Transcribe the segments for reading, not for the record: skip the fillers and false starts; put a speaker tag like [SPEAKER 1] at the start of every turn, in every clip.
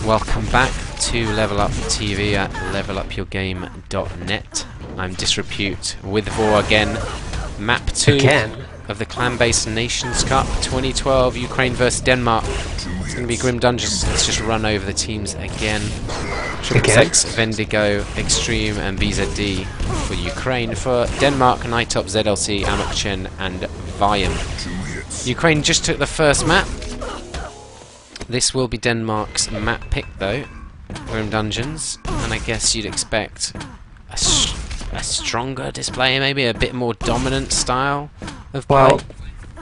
[SPEAKER 1] Welcome back to Level Up TV at levelupyourgame.net. I'm Disrepute with Vor again. Map 2 of the ClanBase Nations Cup 2012, Ukraine versus Denmark. It's going to be Grim Dungeons. Let's just run over the teams again. Triple-X, Vendigo, Extreme and BZD for Ukraine. For Denmark, Nightop, ZLC, Amokchen and Viam. Ukraine just took the first map. This will be Denmark's map pick though, Grim Dungeons, and I guess you'd expect a stronger display, maybe a bit more dominant style of play.
[SPEAKER 2] Well,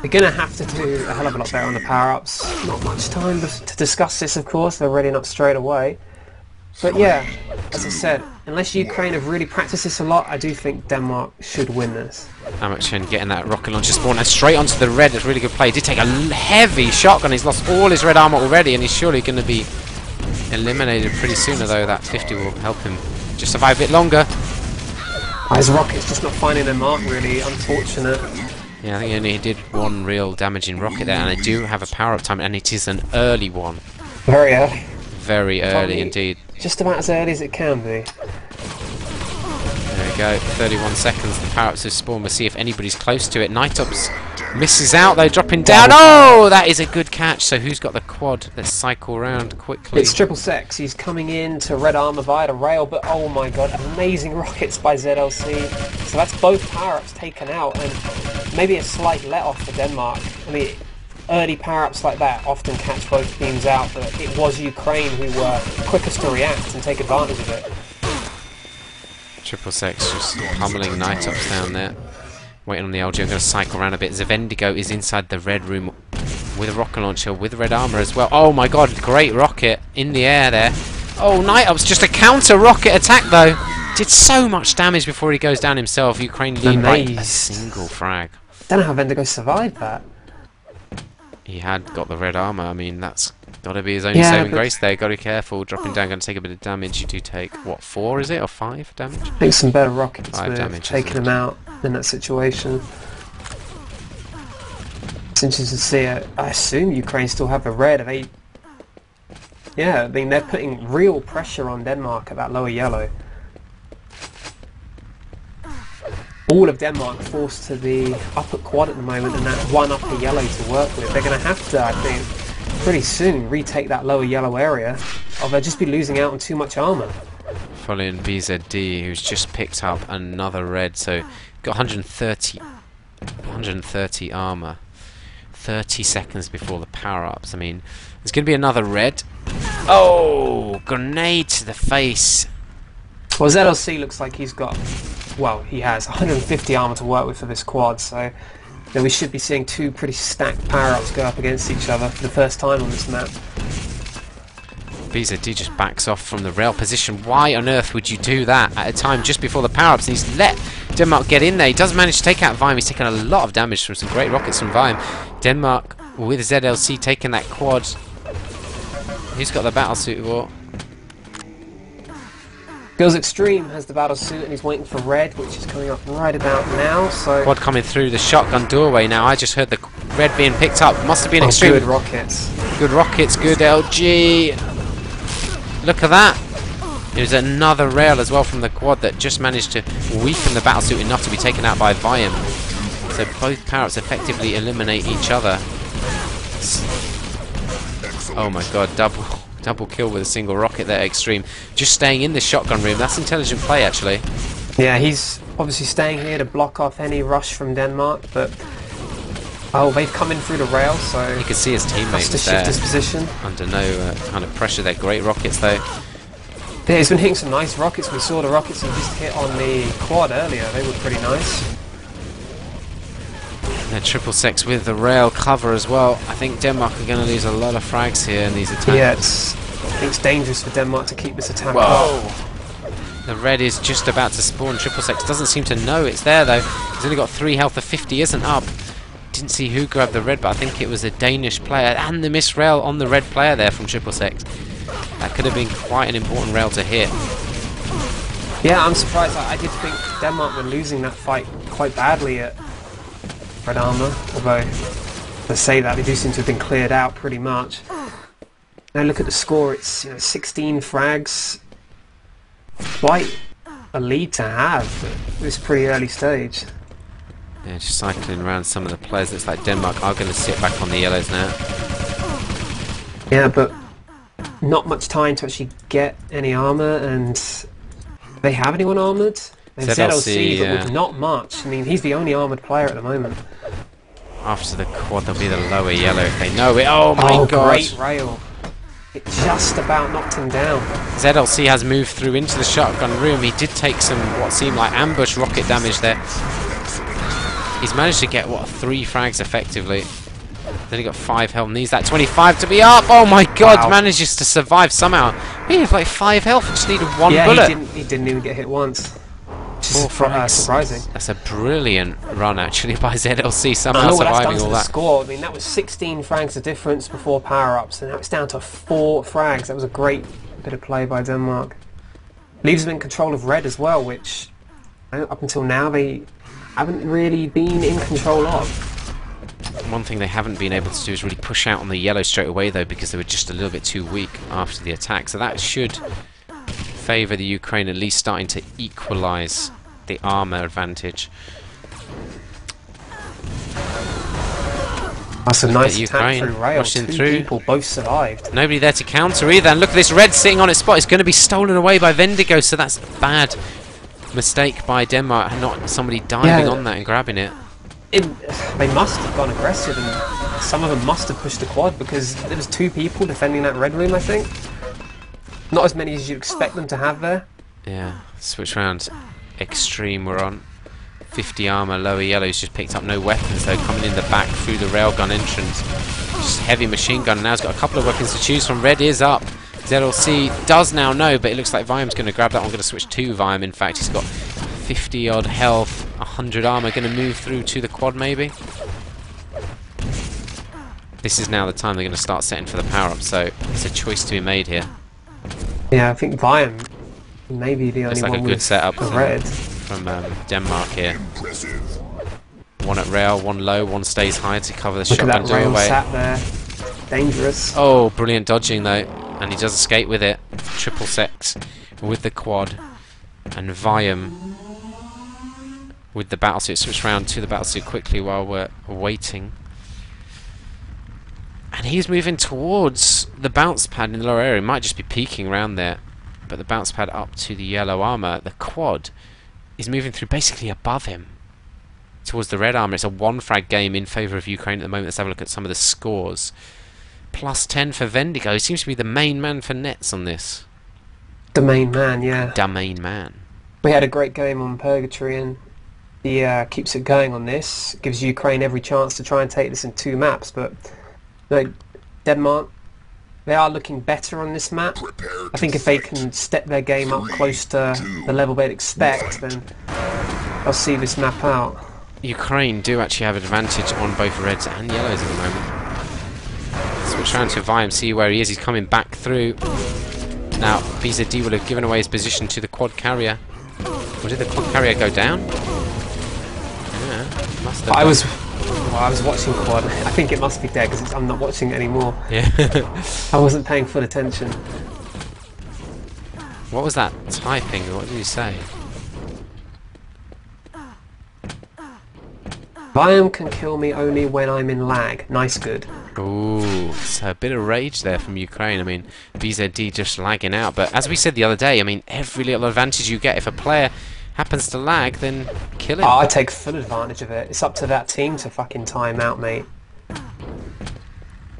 [SPEAKER 2] we're going to have to do a hell of a lot better on the power-ups. Not much time to discuss this, of course, they're readying up straight away. But yeah, as I said, unless Ukraine have really practiced this a lot, I do think Denmark should win this.
[SPEAKER 1] Amokchen getting that rocket launcher spawn and straight onto the red. It's really good play. He did take a heavy shotgun. He's lost all his red armor already, and he's surely going to be eliminated pretty soon, although that 50 will help him just survive a bit longer.
[SPEAKER 2] His rocket's just not finding their mark, really. Unfortunate.
[SPEAKER 1] Yeah, I think he only did one real damaging rocket there, and they do have a power-up time, and it is an early one.
[SPEAKER 2] Very early.
[SPEAKER 1] Very early indeed.
[SPEAKER 2] Just about as early as it can be.
[SPEAKER 1] There we go, 31 seconds, the power-ups have spawned. We'll see if anybody's close to it. Nightops misses out though, dropping down. Oh, that is a good catch. So who's got the quad? Let's cycle around quickly.
[SPEAKER 2] It's Triple-X. He's coming in to red armor via the rail, but oh my god, amazing rockets by ZLC. So that's both power-ups taken out, and maybe a slight let-off for Denmark. I mean, early power-ups like that often catch both teams out, but it was Ukraine who were quickest to react and take advantage of it.
[SPEAKER 1] Triple-X just pummeling Nightops down there. Waiting on the LG. I'm going to cycle around a bit. Vendigo is inside the red room with a rocket launcher, with red armor as well. Oh my god, great rocket in the air there. Oh, Nightops, just a counter rocket attack though. Did so much damage before he goes down himself. Ukraine lead by a single frag.
[SPEAKER 2] Don't know how Vendigo survived that.
[SPEAKER 1] He had got the red armor. I mean, that's got to be his only saving grace there. Got to be careful. Dropping down, going to take a bit of damage. You do take, what, 4 is it? Or 5 damage?
[SPEAKER 2] I think some better rockets
[SPEAKER 1] 5 damage,
[SPEAKER 2] taking him out in that situation. It's interesting to see it. I assume Ukraine still have the red. Are they... Yeah, I mean, they're putting real pressure on Denmark at that lower yellow. All of Denmark forced to the upper quad at the moment, and that one upper yellow to work with. They're going to have to, I think, pretty soon retake that lower yellow area, or they'll just be losing out on too much armor.
[SPEAKER 1] Following BZD, who's just picked up another red, so got 130 armor. 30 seconds before the power-ups. I mean, there's going to be another red. Oh, grenade to the face.
[SPEAKER 2] Well, ZLC looks like he's got... Well, he has 150 armor to work with for this quad, so we should be seeing 2 pretty stacked power-ups go up against each other for the first time on this map.
[SPEAKER 1] BZD just backs off from the rail position. Why on earth would you do that at a time just before the power-ups? And he's let Denmark get in there. He does manage to take out Viam. He's taken a lot of damage from some great rockets from Viam. Denmark with ZLC taking that quad. Who's got the battle suit war?
[SPEAKER 2] Girls Extreme has the battle suit and he's waiting for red, which is coming up right about now. So
[SPEAKER 1] quad coming through the shotgun doorway now. I just heard the red being picked up. Must have been Extreme.
[SPEAKER 2] Good rockets.
[SPEAKER 1] Good rockets, good LG. Look at that. There's another rail as well from the quad that just managed to weaken the battle suit enough to be taken out by Viam. So both power-ups effectively eliminate each other. Oh my god, double kill with a single rocket there, Extreme. Just staying in the shotgun room. That's intelligent play, actually.
[SPEAKER 2] Yeah, he's obviously staying here to block off any rush from Denmark, but... Oh, they've come in through the rail, so...
[SPEAKER 1] You can see his teammate
[SPEAKER 2] to shift his position.
[SPEAKER 1] Under no kind of pressure. They're great rockets, though.
[SPEAKER 2] Yeah, he's been hitting some nice rockets. We saw the rockets he just hit on the quad earlier. They were pretty nice.
[SPEAKER 1] They're Triple-X with the rail cover as well. I think Denmark are going to lose a lot of frags here in these attacks.
[SPEAKER 2] Yeah, I think it's dangerous for Denmark to keep this attack up.
[SPEAKER 1] The red is just about to spawn. Triple-X doesn't seem to know it's there though. He's only got 3 health. The 50 isn't up. Didn't see who grabbed the red, but I think it was a Danish player. And the missed rail on the red player there from Triple-X. That could have been quite an important rail to hit.
[SPEAKER 2] Yeah, I'm surprised. I did think Denmark were losing that fight quite badly at red armor, although to say that they do seem to have been cleared out pretty much. Now look at the score. It's 16 frags. Quite a lead to have at this pretty early stage.
[SPEAKER 1] Yeah, just cycling around some of the players. Looks like Denmark are going to sit back on the yellows now.
[SPEAKER 2] Yeah, but not much time to actually get any armor, and they have anyone armored? And ZLC, but with not much. I mean, he's the only armored player at the moment.
[SPEAKER 1] After the quad, there'll be the lower yellow if they know it. Oh my god!
[SPEAKER 2] Great rail. It just about knocked him down.
[SPEAKER 1] ZLC has moved through into the shotgun room. He did take some what seemed like ambush rocket damage there. He's managed to get, what, 3 frags effectively. Then he got 5 health. Needs that 25 to be up. Oh my god, wow. Manages to survive somehow. He had like 5 health, just needed 1 bullet.
[SPEAKER 2] He didn't even get hit once. Surprising.
[SPEAKER 1] That's a brilliant run actually by ZLC, somehow surviving all that.
[SPEAKER 2] Score. I mean, that was 16 frags the difference before power-ups, and now it's down to 4 frags. That was a great bit of play by Denmark. Leaves them in control of red as well, which up until now they haven't really been in control of.
[SPEAKER 1] One thing they haven't been able to do is really push out on the yellow straight away though, because they were just a little bit too weak after the attack. So that should favour the Ukraine at least starting to equalise the armour advantage.
[SPEAKER 2] That's a nice attack through rail. Two people both survived.
[SPEAKER 1] Nobody there to counter either. And look at this red sitting on its spot. It's going to be stolen away by Vendigo, so that's a bad mistake by Denmark, not somebody diving on that and grabbing it.
[SPEAKER 2] They must have gone aggressive, and some of them must have pushed the quad, because there was 2 people defending that red room, I think. Not as many as you'd expect them to have there.
[SPEAKER 1] Yeah, switch round. Extreme we're on. 50 armour, lower yellows just picked up no weapons though, coming in the back through the railgun entrance. Just heavy machine gun. Now he's got a couple of weapons to choose from. Red is up. ZLC does now know, but it looks like Viam's going to grab that one. Going to switch to Viam. In fact, he's got 50 odd health, 100 armour. Going to move through to the quad maybe. This is now the time they're going to start setting for the power up, so it's a choice to be made here.
[SPEAKER 2] Yeah, I think Viam may be the only
[SPEAKER 1] one. Looks like a good setup from Denmark here. One at rail, one low, one stays high to cover the shotgun doorway.
[SPEAKER 2] Sat there. Dangerous.
[SPEAKER 1] Oh, brilliant dodging though, and he does escape with it. Triple sex with the quad, and Viam with the battlesuit. Switch round to the battlesuit quickly while we're waiting. And he's moving towards the bounce pad in the lower area. He might just be peeking around there, but the bounce pad up to the yellow armour. The quad is moving through basically above him towards the red armour. It's a 1 frag game in favour of Ukraine at the moment. Let's have a look at some of the scores. Plus 10 for Vendigo. He seems to be the main man for nets on this.
[SPEAKER 2] The main man, yeah.
[SPEAKER 1] The main man.
[SPEAKER 2] We had a great game on Purgatory, and he keeps it going on this. Gives Ukraine every chance to try and take this in 2 maps, but Denmark, they are looking better on this map. I think if they can step their game up close to the level they'd expect, then I'll see this map out.
[SPEAKER 1] Ukraine do actually have advantage on both reds and yellows at the moment. Switch around to Viam, see where he is. He's coming back through. Now, BZD will have given away his position to the quad carrier. Or did the quad carrier go down? Yeah, must have.
[SPEAKER 2] I was watching quad. I think it must be dead because I'm not watching it anymore.
[SPEAKER 1] Yeah.
[SPEAKER 2] I wasn't paying full attention.
[SPEAKER 1] What was that typing? What did you say?
[SPEAKER 2] Viam can kill me only when I'm in lag. Nice, good.
[SPEAKER 1] Ooh, so a bit of rage there from Ukraine. I mean, BZD just lagging out. But as we said the other day, I mean, every little advantage you get, if a player happens to lag, then kill him.
[SPEAKER 2] Oh, I take full advantage of it. It's up to that team to fucking time out, mate.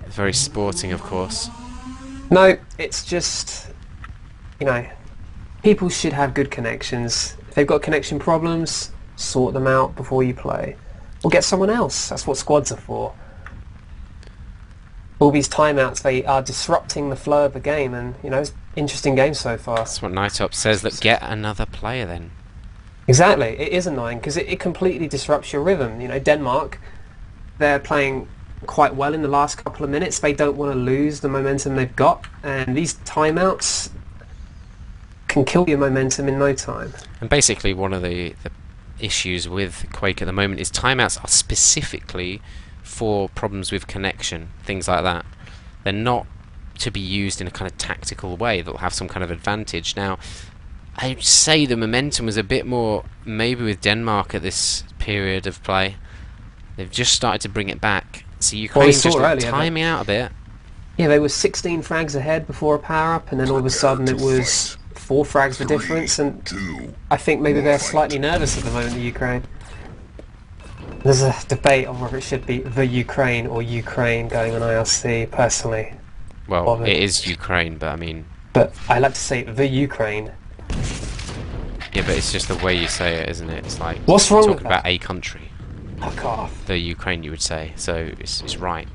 [SPEAKER 1] Very sporting, of course.
[SPEAKER 2] No, it's just, people should have good connections. If they've got connection problems, sort them out before you play. Or get someone else. That's what squads are for. All these timeouts, they are disrupting the flow of the game, and, it's interesting game so far.
[SPEAKER 1] That's what Nightop says, that get another player then.
[SPEAKER 2] Exactly, it is annoying because it completely disrupts your rhythm. Denmark, they're playing quite well in the last couple of minutes. They don't want to lose the momentum they've got, and these timeouts can kill your momentum in no time.
[SPEAKER 1] And basically one of the issues with Quake at the moment is timeouts are specifically for problems with connection, things like that. They're not to be used in a kind of tactical way that will have some kind of advantage. Now, I'd say the momentum was a bit more maybe with Denmark at this period of play. They've just started to bring it back. So Ukraine's just timing out a bit.
[SPEAKER 2] Yeah, they were 16 frags ahead before a power-up, and then all of a sudden it was 4 frags the difference, and I think maybe they're slightly nervous at the moment, the Ukraine. There's a debate on whether it should be the Ukraine or Ukraine going on IRC, personally.
[SPEAKER 1] Well, it is Ukraine, but I mean...
[SPEAKER 2] But I like to say the Ukraine.
[SPEAKER 1] Yeah, but it's just the way you say it, isn't it? It's like...
[SPEAKER 2] What's wrong with
[SPEAKER 1] talking about a country.
[SPEAKER 2] Fuck off.
[SPEAKER 1] The Ukraine, you would say, so it's right.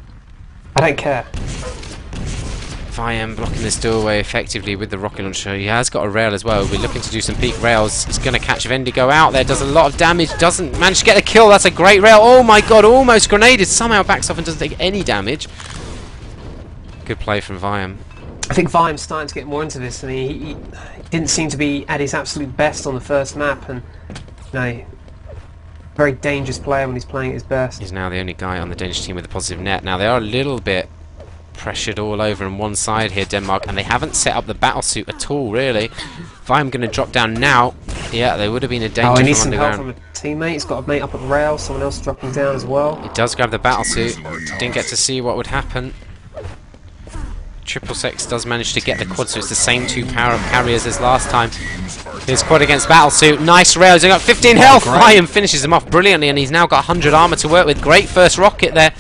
[SPEAKER 2] I don't care.
[SPEAKER 1] Viam blocking this doorway effectively with the rocket launcher. He has got a rail as well. We're looking to do some peak rails. He's going to catch Vendigo out there. Does a lot of damage. Doesn't manage to get a kill. That's a great rail. Oh my god, almost grenaded. Somehow backs off and doesn't take any damage. Good play from Viam.
[SPEAKER 2] I think Viam's starting to get more into this. I mean, he didn't seem to be at his absolute best on the first map, and very dangerous player when he's playing at his best. He's
[SPEAKER 1] now the only guy on the Danish team with a positive net. Now, they are a little bit pressured all over on one side here, Denmark, and they haven't set up the battle suit at all, really. Viam going to drop down now. Yeah, they would have been a danger.
[SPEAKER 2] Oh, he needs some help from a teammate. He's got a mate up at the rail. Someone else dropping down as well.
[SPEAKER 1] He does grab the battle suit. Didn't get to see what would happen. Triple Sex does manage to get the quad, so it's the same 2 power-up carriers as last time. His quad against Battlesuit. Nice rails. He's got 15 health. Viam finishes him off brilliantly, and he's now got 100 armor to work with. Great first rocket there.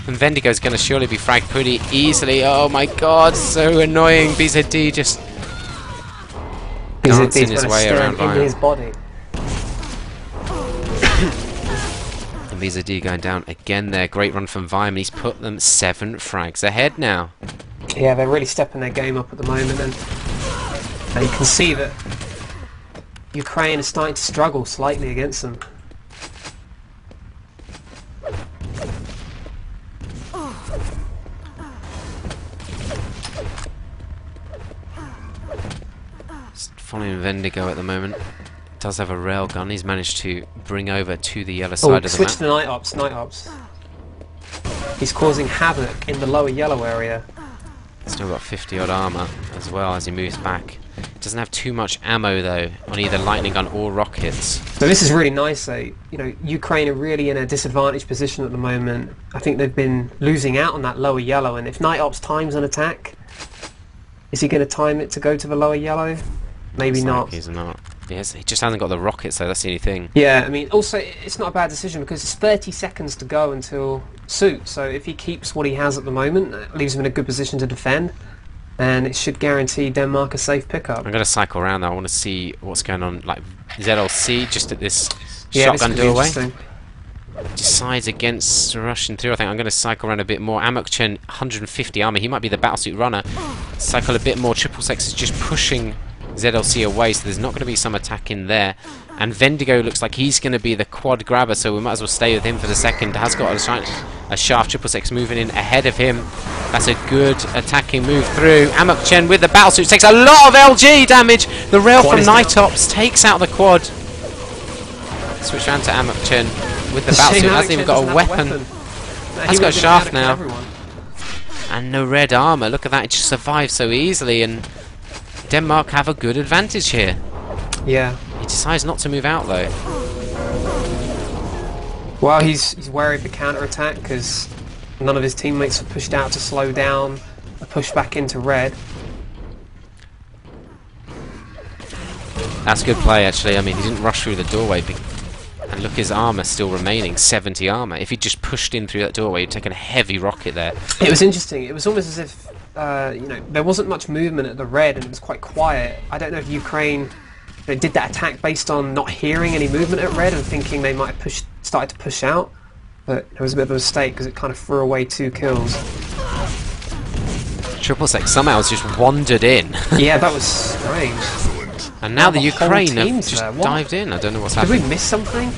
[SPEAKER 1] And Vendigo's going to surely be fragged pretty easily. Oh my god, so annoying. BZD just dancing his way around Viam.
[SPEAKER 2] His body.
[SPEAKER 1] BZD going down again there. Great run from Viam. He's put them 7 frags ahead now.
[SPEAKER 2] Yeah, they're really stepping their game up at the moment, and you can see that Ukraine is starting to struggle slightly against them.
[SPEAKER 1] Just following Vendigo at the moment. Does have a railgun. He's managed to bring over to the yellow side of the map.
[SPEAKER 2] Switch to night ops. He's causing havoc in the lower yellow area.
[SPEAKER 1] Still got 50 odd armor as well as he moves back. Doesn't have too much ammo though on either lightning gun or rockets.
[SPEAKER 2] So this is really nice though. You know, Ukraine are really in a disadvantaged position at the moment. I think they've been losing out on that lower yellow, and if night ops times an attack, is he going to time it to go to the lower yellow? Maybe not.
[SPEAKER 1] He's not. Yes, he just hasn't got the rockets though, that's the only thing.
[SPEAKER 2] Yeah, I mean, also, it's not a bad decision because it's 30 seconds to go until suit, so if he keeps what he has at the moment, that leaves him in a good position to defend, and it should guarantee Denmark a safe pickup.
[SPEAKER 1] I'm going to cycle around though, I want to see what's going on, like ZLC just at this shotgun doorway. Decides against rushing through. I think I'm going to cycle around a bit more. Amokchen, 150 armor, he might be the battlesuit runner. Cycle a bit more. Triple Sex is just pushing ZLC away, so there's not going to be some attack in there. And Vendigo looks like he's going to be the quad grabber, so we might as well stay with him for the second. Has got a shaft. Triple Sex moving in ahead of him. That's a good attacking move through. Amokchen with the battlesuit takes a lot of LG damage. The rail from Night Ops takes out the quad. Switch around to Amokchen with the battlesuit. Hasn't even got a weapon. He's got a shaft now. And no red armor. Look at that, it just survived so easily, and Denmark have a good advantage here.
[SPEAKER 2] Yeah.
[SPEAKER 1] He decides not to move out though.
[SPEAKER 2] Well, he's wary of the counter-attack because none of his teammates have pushed out to slow down a push back into red.
[SPEAKER 1] That's good play actually. I mean, he didn't rush through the doorway, and look, his armor still remaining, 70 armor. If he'd just pushed in through that doorway, he'd taken a heavy rocket there.
[SPEAKER 2] It was interesting. It was almost as if you know, there wasn't much movement at the red, and it was quite quiet. I don't know if Ukraine did that attack based on not hearing any movement at red and thinking they might have started to push out, but it was a bit of a mistake because it kind of threw away 2 kills.
[SPEAKER 1] Triple Sex somehow has just wandered in.
[SPEAKER 2] Yeah, that was strange.
[SPEAKER 1] And now the Ukraine have just dived in. I don't know what's happened.
[SPEAKER 2] Did we miss something?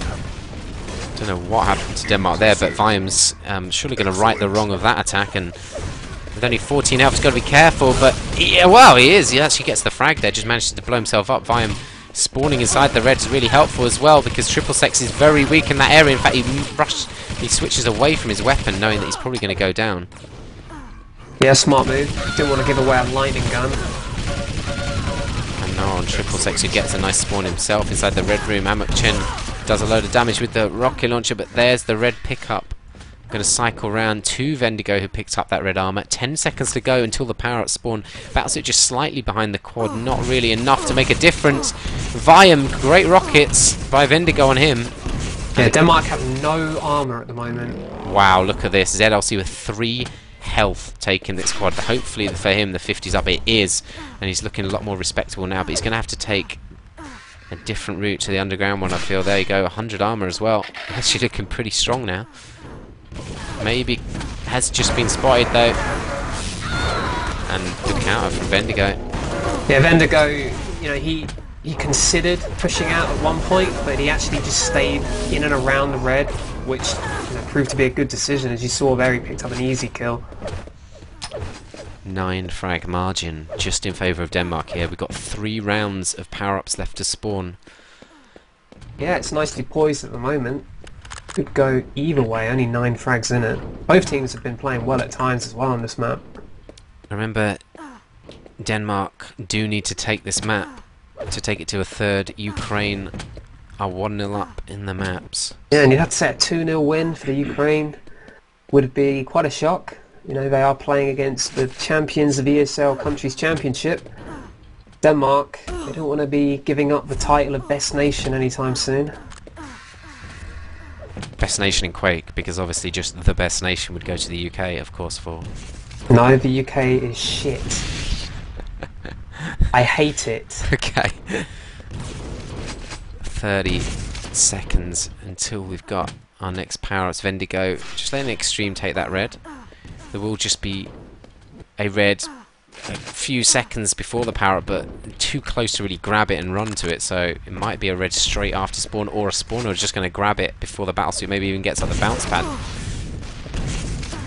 [SPEAKER 1] Don't know what happened to Denmark there, but Viam's surely going to right the wrong of that attack, and with only 14 health, he's got to be careful, but yeah, well, he is. He actually gets the frag there, just manages to blow himself up. Viam spawning inside the red is really helpful as well, because Triple Sex is very weak in that area. In fact, he switches away from his weapon, knowing that he's probably going to go down.
[SPEAKER 2] Yeah, smart move. Didn't want to give away a lightning gun.
[SPEAKER 1] And now on triple six, he gets a nice spawn himself inside the red room. Amok Chen does a load of damage with the rocket launcher, but there's the red pickup. Going to cycle round to Vendigo, who picks up that red armor. 10 seconds to go until the power-up spawn. Battlesuit just slightly behind the quad, not really enough to make a difference. Viam, great rockets by Vendigo on him.
[SPEAKER 2] Yeah, Denmark have no armor at the moment.
[SPEAKER 1] Wow, look at this. ZLC with 3 health taking this quad. Hopefully for him the 50's up. It is, and he's looking a lot more respectable now, but he's going to have to take a different route to the underground one, I feel. There you go, 100 armor as well. Actually looking pretty strong now. Maybe has just been spotted though. And good counter from Vendigo.
[SPEAKER 2] Yeah, Vendigo, you know, he considered pushing out at one point, but he actually just stayed in and around the red, which proved to be a good decision. As you saw there, he picked up an easy kill.
[SPEAKER 1] 9 frag margin, just in favour of Denmark here. We've got 3 rounds of power-ups left to spawn.
[SPEAKER 2] Yeah, it's nicely poised at the moment. Could go either way, only 9 frags in it. Both teams have been playing well at times as well on this map.
[SPEAKER 1] Remember, Denmark do need to take this map to take it to a third. Ukraine are 1-0 up in the maps.
[SPEAKER 2] Yeah, and you'd have to say a 2-0 win for the Ukraine would be quite a shock. You know, they are playing against the champions of ESL Countries Championship. Denmark, they don't want to be giving up the title of best nation anytime soon.
[SPEAKER 1] Best nation in Quake, because obviously just the best nation would go to the UK, of course, for...
[SPEAKER 2] No, the UK is shit. I hate it.
[SPEAKER 1] Okay. 30 seconds until we've got our next power-ups. Vendigo, just letting Extreme take that red. There will just be a red a few seconds before the power-up, but too close to really grab it and run to it, so it might be a red straight after spawn, or a spawner just going to grab it before the battlesuit maybe even gets up the bounce pad.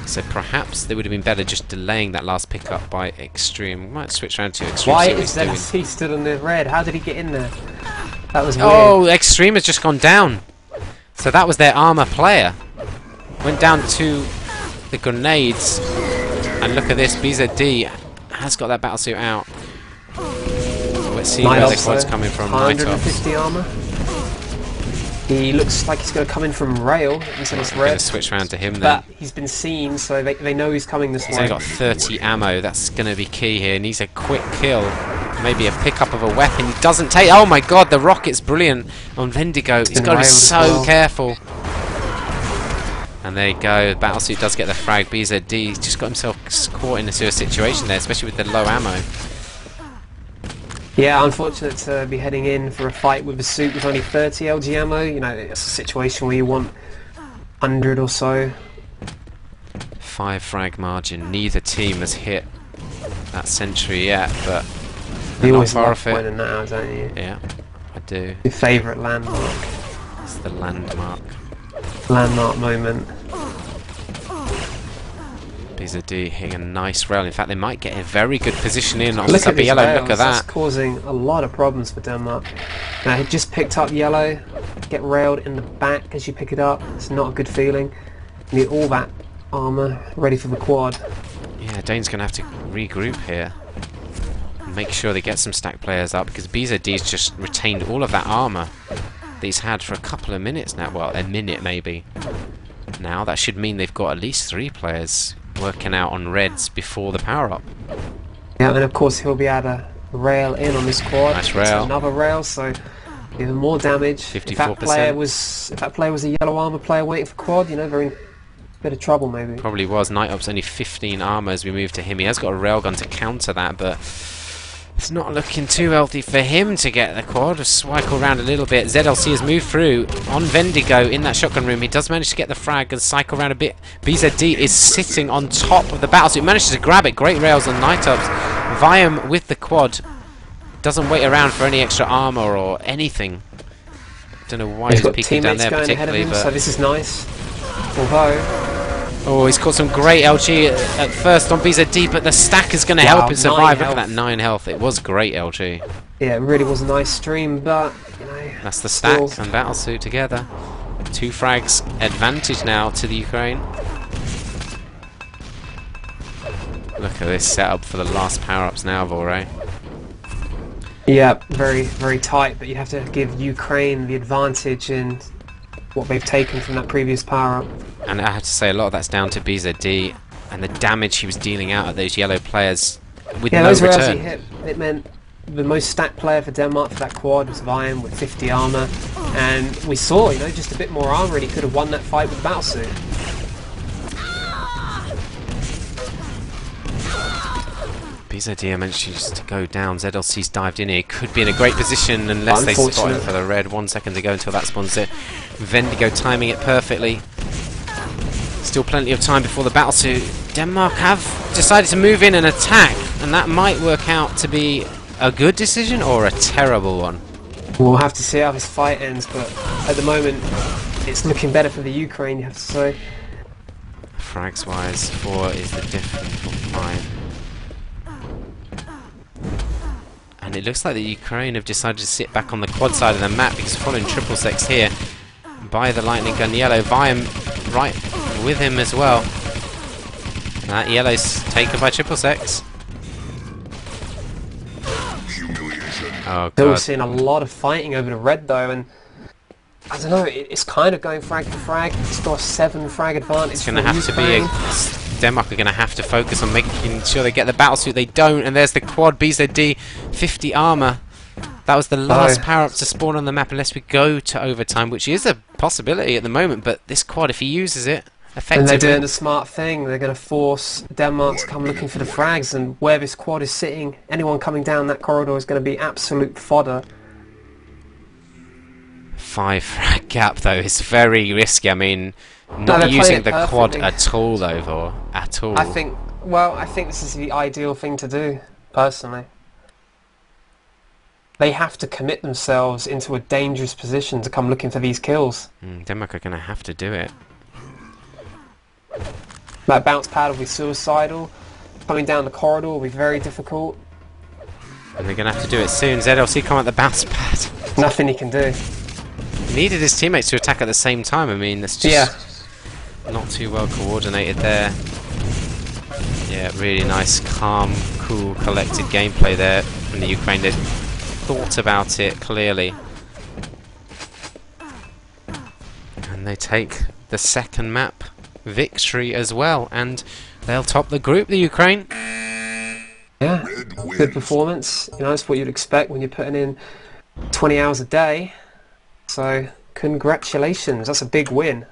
[SPEAKER 1] So perhaps they would have been better just delaying that last pickup by Extreme. We might switch around to Extreme.
[SPEAKER 2] Why is that he stood on the red? How did he get in there? That was weird.
[SPEAKER 1] Oh, Extreme has just gone down. So that was their armor player. Went down to the grenades. And look at this, BZD has got that battlesuit out. Let's see where the quad's coming from.
[SPEAKER 2] 150 armor. He looks like he's going to come in from rail into this red.
[SPEAKER 1] Switch around to him then.
[SPEAKER 2] But he's been seen, so they know he's coming this way.
[SPEAKER 1] He's only got 30 ammo. That's going to be key here. Needs a quick kill. Maybe a pickup of a weapon. He doesn't take... Oh my god, the rocket's brilliant on Vendigo. He's got to be so careful. And there you go. Battlesuit does get the frag. BZD, he's just got himself caught in a serious situation there, especially with the low ammo.
[SPEAKER 2] Yeah, unfortunate to be heading in for a fight with a suit with only 30 LG ammo. You know, it's a situation where you want 100 or so.
[SPEAKER 1] 5 frag margin. Neither team has hit that century yet, but
[SPEAKER 2] you always love pointing that out, don't you?
[SPEAKER 1] Yeah, I do.
[SPEAKER 2] Your favourite landmark.
[SPEAKER 1] It's the landmark.
[SPEAKER 2] Landmark moment.
[SPEAKER 1] BZD hitting a nice rail. In fact, they might get a very good position in on
[SPEAKER 2] look at
[SPEAKER 1] yellow.
[SPEAKER 2] Rails.
[SPEAKER 1] Look at that.
[SPEAKER 2] That's causing a lot of problems for Denmark. Now, he just picked up yellow. Get railed in the back as you pick it up. It's not a good feeling. You need all that armour ready for the quad.
[SPEAKER 1] Yeah, Dane's going to have to regroup here. Make sure they get some stack players up, because BZD's just retained all of that armour that he's had for a couple of minutes now. Well, a minute maybe. Now, that should mean they've got at least 3 players working out on reds before the power-up.
[SPEAKER 2] Yeah, and of course he'll be able to rail in on this quad.
[SPEAKER 1] Nice rail.
[SPEAKER 2] Another rail, so even more damage.
[SPEAKER 1] 54%.
[SPEAKER 2] If that player was a yellow armor player waiting for quad, you know, they're in a bit of trouble maybe.
[SPEAKER 1] Probably was. Night Up's only 15 armor as we move to him. He has got a railgun to counter that, but it's not looking too healthy for him to get the quad. Just cycle around a little bit. ZLC has moved through on Vendigo in that shotgun room. He does manage to get the frag and cycle around a bit. BZD is sitting on top of the battle, so he manages to grab it. Great rails on Night Ups. Viam with the quad. Doesn't wait around for any extra armor or anything. Don't know why he's peeking down there particularly, but
[SPEAKER 2] so this is nice. Although...
[SPEAKER 1] Oh, he's caught some great LG at first on BZD, but the stack is going to help him survive. Look at that 9 health. It was great LG.
[SPEAKER 2] Yeah, it really was a nice stream, but, you know...
[SPEAKER 1] That's the stack and Battlesuit together. 2 frags advantage now to the Ukraine. Look at this setup for the last power-ups now, Vore.
[SPEAKER 2] Yeah, very, very tight, but you have to give Ukraine the advantage in what they've taken from that previous power-up.
[SPEAKER 1] And I have to say, a lot of that's down to BZD and the damage he was dealing out at those yellow players with no
[SPEAKER 2] those rails
[SPEAKER 1] return.
[SPEAKER 2] he hit, it meant the most stacked player for Denmark for that quad was Vian with 50 armor, and we saw, you know, just a bit more armor and he could have won that fight with the battlesuit.
[SPEAKER 1] BZD manages to go down. ZLC's dived in here. Could be in a great position unless they spot him for the red. 1 second to go until that spawns it. Vendigo timing it perfectly. Still plenty of time before the battlesuit. Denmark have decided to move in and attack, and that might work out to be a good decision or a terrible one.
[SPEAKER 2] We'll have to see how this fight ends, but at the moment it's looking better for the Ukraine, you have to say.
[SPEAKER 1] Frags wise, 4 is the difference from 5. And it looks like the Ukraine have decided to sit back on the quad side of the map because following triple sex here by the lightning gun yellow. Viam right with him as well. That yellow's taken by triple sex. Oh
[SPEAKER 2] Still
[SPEAKER 1] god.
[SPEAKER 2] seeing a lot of fighting over the red though, and I don't know, it's kind of going frag for frag. It's got a 7 frag advantage.
[SPEAKER 1] It's going to have to be Denmark are going to have to focus on making sure they get the battlesuit. They don't, and there's the quad BZD, 50 armor. That was the last power up to spawn on the map unless we go to overtime, which is a possibility at the moment, but this quad, if he uses it effectively...
[SPEAKER 2] And they're doing the smart thing. They're going to force Denmark to come looking for the frags, and where this quad is sitting, anyone coming down that corridor is going to be absolute fodder. 5
[SPEAKER 1] frag gap though is very risky. I mean, not using the quad at all though, at all. I think this is the ideal thing to do, personally.
[SPEAKER 2] They have to commit themselves into a dangerous position to come looking for these kills.
[SPEAKER 1] Denmark are going to have to do it.
[SPEAKER 2] That bounce pad will be suicidal. Coming down the corridor will be very difficult.
[SPEAKER 1] And they're going to have to do it soon. ZLC come at the bounce pad.
[SPEAKER 2] Nothing he can do.
[SPEAKER 1] He needed his teammates to attack at the same time. I mean, that's just not too well coordinated there. Yeah, really nice, calm, cool, collected gameplay there from the Ukraine. They thought about it clearly. And they take the second map victory as well, and they'll top the group, the Ukraine.
[SPEAKER 2] Yeah, good performance. You know, that's what you'd expect when you're putting in 20 hours a day. So, congratulations, that's a big win.